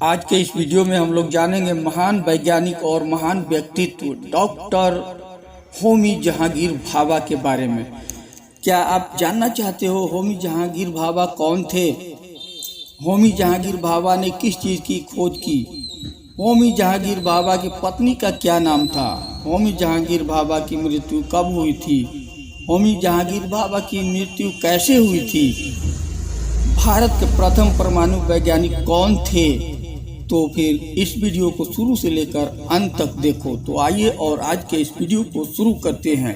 आज के इस वीडियो में हम लोग जानेंगे महान वैज्ञानिक और महान व्यक्तित्व डॉक्टर होमी जहांगीर भाभा के बारे में। क्या आप जानना चाहते हो होमी जहांगीर भाभा कौन थे? होमी जहांगीर भाभा ने किस चीज़ की खोज की? होमी जहांगीर भाभा की पत्नी का क्या नाम था? होमी जहांगीर भाभा की मृत्यु कब हुई थी? होमी जहांगीर भाभा की मृत्यु कैसे हुई थी? भारत के प्रथम परमाणु वैज्ञानिक कौन थे? तो फिर इस वीडियो को शुरू से लेकर अंत तक देखो। तो आइए और आज के इस वीडियो को शुरू करते हैं।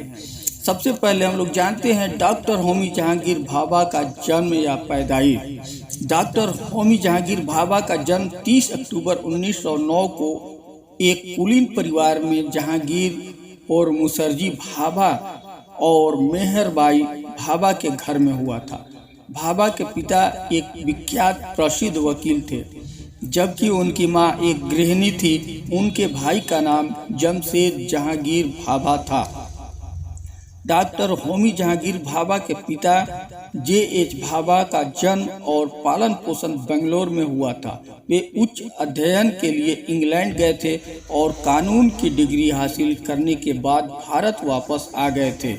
सबसे पहले हम लोग जानते हैं डॉक्टर होमी जहांगीर भाभा का जन्म या पैदाइश। डॉक्टर होमी जहांगीर भाभा का जन्म 30 अक्टूबर 1909 को एक कुलीन परिवार में जहांगीर और मुसर्जी भाभा और मेहरबाई भाभा के घर में हुआ था। भाभा के पिता एक विख्यात प्रसिद्ध वकील थे, जबकि उनकी मां एक गृहिणी थी। उनके भाई का नाम जमशेद जहांगीर भाभा था। डॉक्टर होमी जहांगीर भाभा के पिता J.H. भाभा का जन्म और पालन पोषण बेंगलोर में हुआ था। वे उच्च अध्ययन के लिए इंग्लैंड गए थे और कानून की डिग्री हासिल करने के बाद भारत वापस आ गए थे।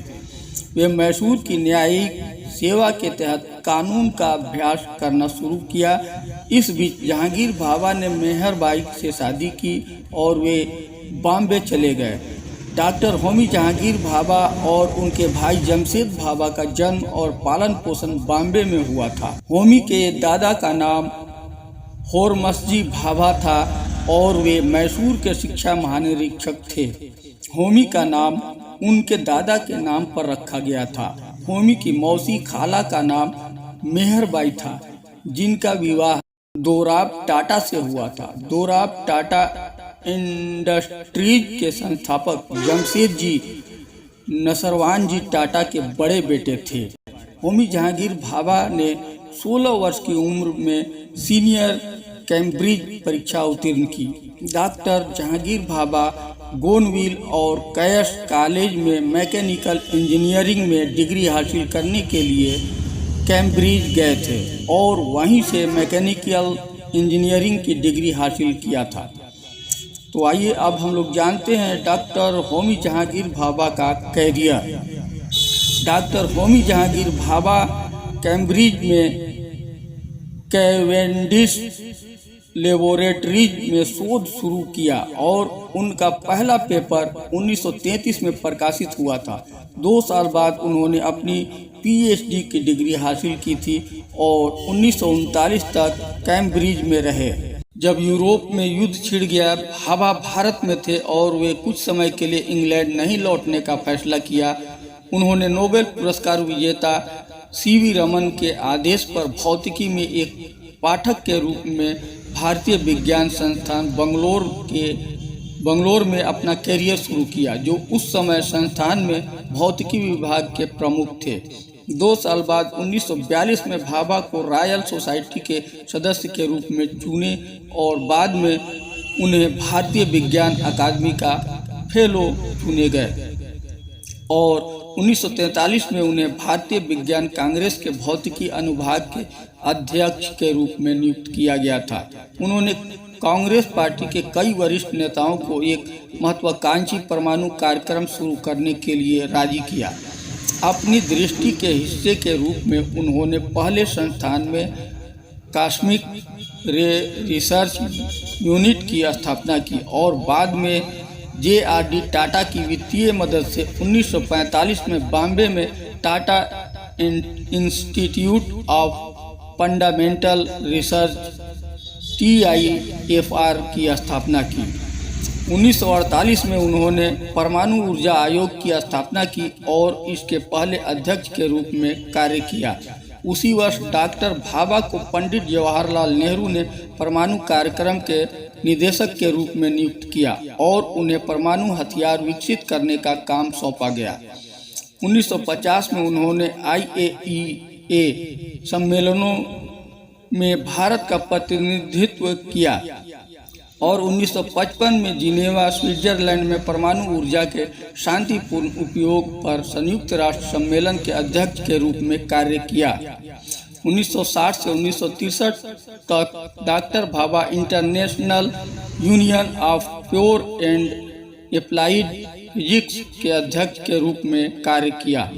वे मैसूर की न्यायिक सेवा के तहत कानून का अभ्यास करना शुरू किया। इस बीच जहांगीर भाभा ने मेहरबाई से शादी की और वे बॉम्बे चले गए। डॉक्टर होमी जहांगीर भाभा और उनके भाई जमशेद भाभा का जन्म और पालन पोषण बॉम्बे में हुआ था। होमी के दादा का नाम होरमसजी भाभा था और वे मैसूर के शिक्षा महानिरीक्षक थे। होमी का नाम उनके दादा के नाम पर रखा गया था। होमी की मौसी खाला का नाम मेहरबाई था, जिनका विवाह दोराब टाटा से हुआ था। दोराब टाटा इंडस्ट्रीज के संस्थापक जमशेद जी नसरवान जी टाटा के बड़े बेटे थे। होमी जहांगीर भाभा ने 16 वर्ष की उम्र में सीनियर कैम्ब्रिज परीक्षा उत्तीर्ण की। डॉक्टर जहांगीर भाभा गोनविल और कैश कॉलेज में मैकेनिकल इंजीनियरिंग में डिग्री हासिल करने के लिए कैम्ब्रिज गए थे और वहीं से मैकेनिकल इंजीनियरिंग की डिग्री हासिल किया था। तो आइए अब हम लोग जानते हैं डॉक्टर होमी जहांगीर भाभा का career. Doctor Homi Jehangir Bhabha Cambridge में कैवेंडिश लेबोरेटरीज में शोध शुरू किया और उनका पहला पेपर 1933 में प्रकाशित हुआ था। 2 साल बाद उन्होंने अपनी PhD की डिग्री हासिल की थी और 1939 तक कैम्ब्रिज में रहे। जब यूरोप में युद्ध छिड़ गया, भाभा भारत में थे और वे कुछ समय के लिए इंग्लैंड नहीं लौटने का फैसला किया। उन्होंने नोबेल पुरस्कार विजेता C.V. रमन के आदेश पर भौतिकी में एक पाठक के रूप में भारतीय विज्ञान संस्थान बंगलोर में अपना करियर शुरू किया, जो उस समय संस्थान में भौतिकी विभाग के प्रमुख थे। 2 साल बाद 1942 में भाभा को रॉयल सोसाइटी के सदस्य के रूप में चुने और बाद में उन्हें भारतीय विज्ञान अकादमी का फेलो चुने गए और 1943 में उन्हें भारतीय विज्ञान कांग्रेस के भौतिकी अनुभाग के अध्यक्ष के रूप में नियुक्त किया गया था। उन्होंने कांग्रेस पार्टी के कई वरिष्ठ नेताओं को एक महत्वाकांक्षी परमाणु कार्यक्रम शुरू करने के लिए राजी किया। अपनी दृष्टि के हिस्से के रूप में उन्होंने पहले संस्थान में कॉस्मिक रे रिसर्च यूनिट की स्थापना की और बाद में JRD टाटा की वित्तीय मदद से 1945 में बॉम्बे में Tata institute of fundamental research TIFR की स्थापना की। 1948 में उन्होंने परमाणु ऊर्जा आयोग की स्थापना की और इसके पहले अध्यक्ष के रूप में कार्य किया। उसी वर्ष डॉक्टर भाभा को पंडित जवाहरलाल नेहरू ने परमाणु कार्यक्रम के निदेशक के रूप में नियुक्त किया और उन्हें परमाणु हथियार विकसित करने का काम सौंपा गया। 1950 में उन्होंने IAEA सम्मेलनों में भारत का प्रतिनिधित्व किया और 1955 में जिनेवा स्विट्जरलैंड में परमाणु ऊर्जा के शांतिपूर्ण उपयोग पर संयुक्त राष्ट्र सम्मेलन के अध्यक्ष के रूप में कार्य किया। 1960 से 1963 तक doctor Bhabha international union of pure and applied physics के अध्यक्ष के रूप में कार्य किया।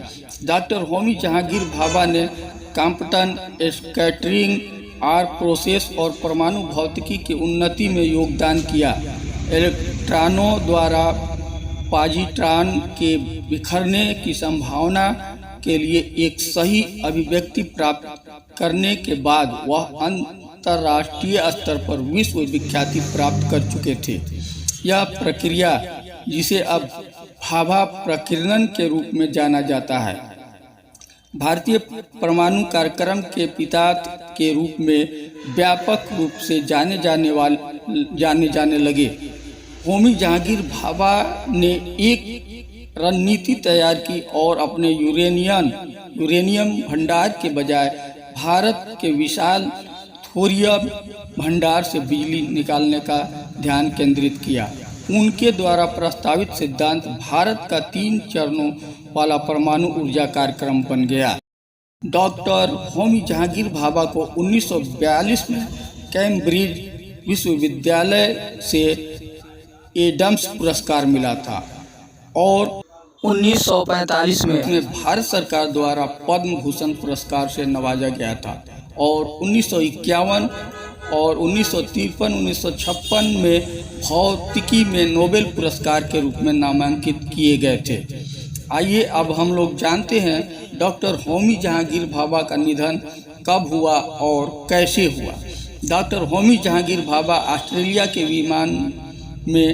डॉक्टर होमी जहांगीर भाभा ने कॉम्पटन स्कैटरिंग आर प्रोसेस और परमाणु भौतिकी की उन्नति में योगदान किया। इलेक्ट्रॉनों द्वारा पॉजिट्रॉन के बिखरने की संभावना के लिए एक सही अभिव्यक्ति प्राप्त करने के बाद वह अंतर्राष्ट्रीय स्तर पर विश्व विख्याति प्राप्त कर चुके थे। यह प्रक्रिया, जिसे अब भाभा प्रकीर्णन के रूप में जाना जाता है, भारतीय परमाणु कार्यक्रम के पिता के रूप में व्यापक रूप से जाने जाने लगे। होमी जहांगीर भाभा ने एक रणनीति तैयार की और अपने यूरेनियम भंडार के बजाय भारत के विशाल थोरियम भंडार से बिजली निकालने का ध्यान केंद्रित किया। उनके द्वारा प्रस्तावित सिद्धांत भारत का 3 चरणों वाला परमाणु ऊर्जा कार्यक्रम बन गया। डॉक्टर होमी जहांगीर भाभा को 1942 में कैम्ब्रिज विश्वविद्यालय से एडम्स पुरस्कार मिला था और 1945 में भारत सरकार द्वारा पद्म भूषण पुरस्कार से नवाजा गया था और 1951 और 1953, 1956 में भौतिकी में नोबेल पुरस्कार के रूप में नामांकित किए गए थे। आइए अब हम लोग जानते हैं डॉक्टर होमी जहांगीर भाभा का निधन कब हुआ और कैसे हुआ। डॉक्टर होमी जहांगीर भाभा ऑस्ट्रेलिया के विमान में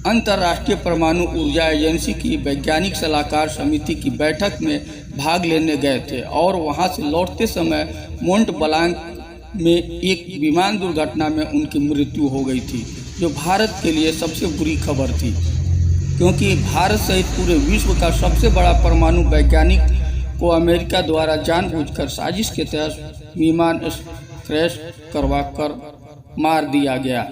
अंतर्राष्ट्रीय परमाणु ऊर्जा एजेंसी की वैज्ञानिक सलाहकार समिति की बैठक में भाग लेने गए थे और वहां से लौटते समय मोंट ब्लांक में एक विमान दुर्घटना में उनकी मृत्यु हो गई थी, जो भारत के लिए सबसे बुरी खबर थी, क्योंकि भारत सहित पूरे विश्व का सबसे बड़ा परमाणु वैज्ञानिक को अमेरिका द्वारा जानबूझकर साजिश के तहत विमान क्रैश करवाकर मार दिया गया,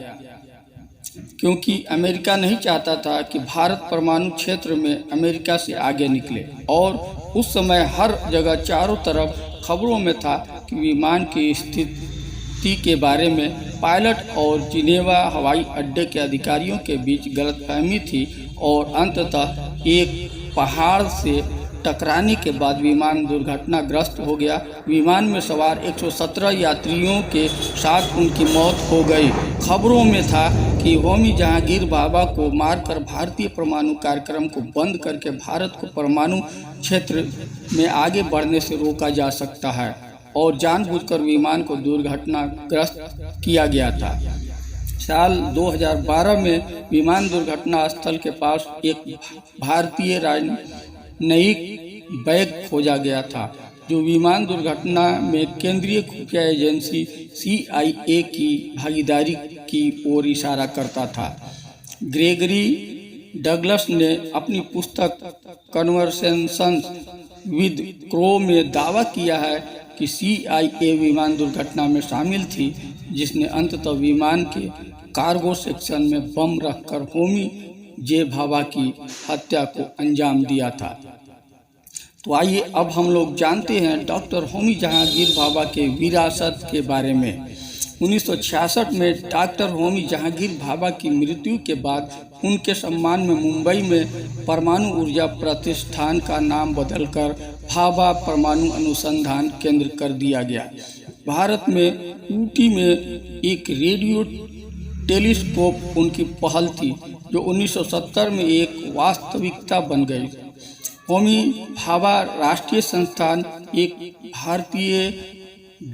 क्योंकि अमेरिका नहीं चाहता था कि भारत परमाणु क्षेत्र में अमेरिका से आगे निकले। और उस समय हर जगह चारों तरफ खबरों में था कि विमान की स्थिति के बारे में पायलट और जिनेवा हवाई अड्डे के अधिकारियों के बीच गलतफहमी थी और अंततः एक पहाड़ से टकराने के बाद विमान दुर्घटनाग्रस्त हो गया। विमान में सवार 117 यात्रियों के साथ उनकी मौत हो गई। खबरों में था कि होमी जहांगीर भाभा को मारकर भारतीय परमाणु कार्यक्रम को बंद करके भारत को परमाणु क्षेत्र में आगे बढ़ने से रोका जा सकता है और जानबूझकर विमान को दुर्घटनाग्रस्त किया गया था। साल 2012 में विमान दुर्घटना स्थल के पास एक भारतीय राजनयिक बैग खोजा गया था, जो विमान दुर्घटना में केंद्रीय खुफिया एजेंसी CIA की भागीदारी की ओर इशारा करता था। ग्रेगरी डगलस ने अपनी पुस्तक कन्वर्सेशंस विद क्रो में दावा किया है कि CIA विमान दुर्घटना में शामिल थी, जिसने अंततः विमान के कार्गो सेक्शन में बम रखकर होमी जे भाभा की हत्या को अंजाम दिया था। तो आइए अब हम लोग जानते हैं डॉक्टर होमी जहांगीर भाभा के विरासत के बारे में। 1966 में डॉक्टर होमी जहांगीर भाभा की मृत्यु के बाद उनके सम्मान में मुंबई में परमाणु ऊर्जा प्रतिष्ठान का नाम बदलकर भाभा परमाणु अनुसंधान केंद्र कर दिया गया। भारत में ऊटी में एक रेडियो टेलीस्कोप उनकी पहल थी, जो 1970 में एक वास्तविकता बन गई। होमी भाभा राष्ट्रीय संस्थान, एक भारतीय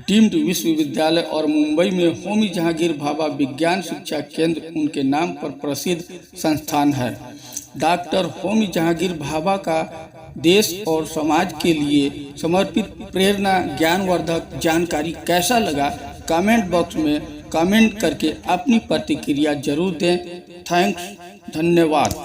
डीम्ड विश्वविद्यालय और मुंबई में होमी जहांगीर भाभा विज्ञान शिक्षा केंद्र उनके नाम पर प्रसिद्ध संस्थान है। डॉक्टर होमी जहांगीर भाभा का देश और समाज के लिए समर्पित प्रेरणा ज्ञानवर्धक जानकारी कैसा लगा, कमेंट बॉक्स में कमेंट करके अपनी प्रतिक्रिया जरूर दें। थैंक्स, धन्यवाद।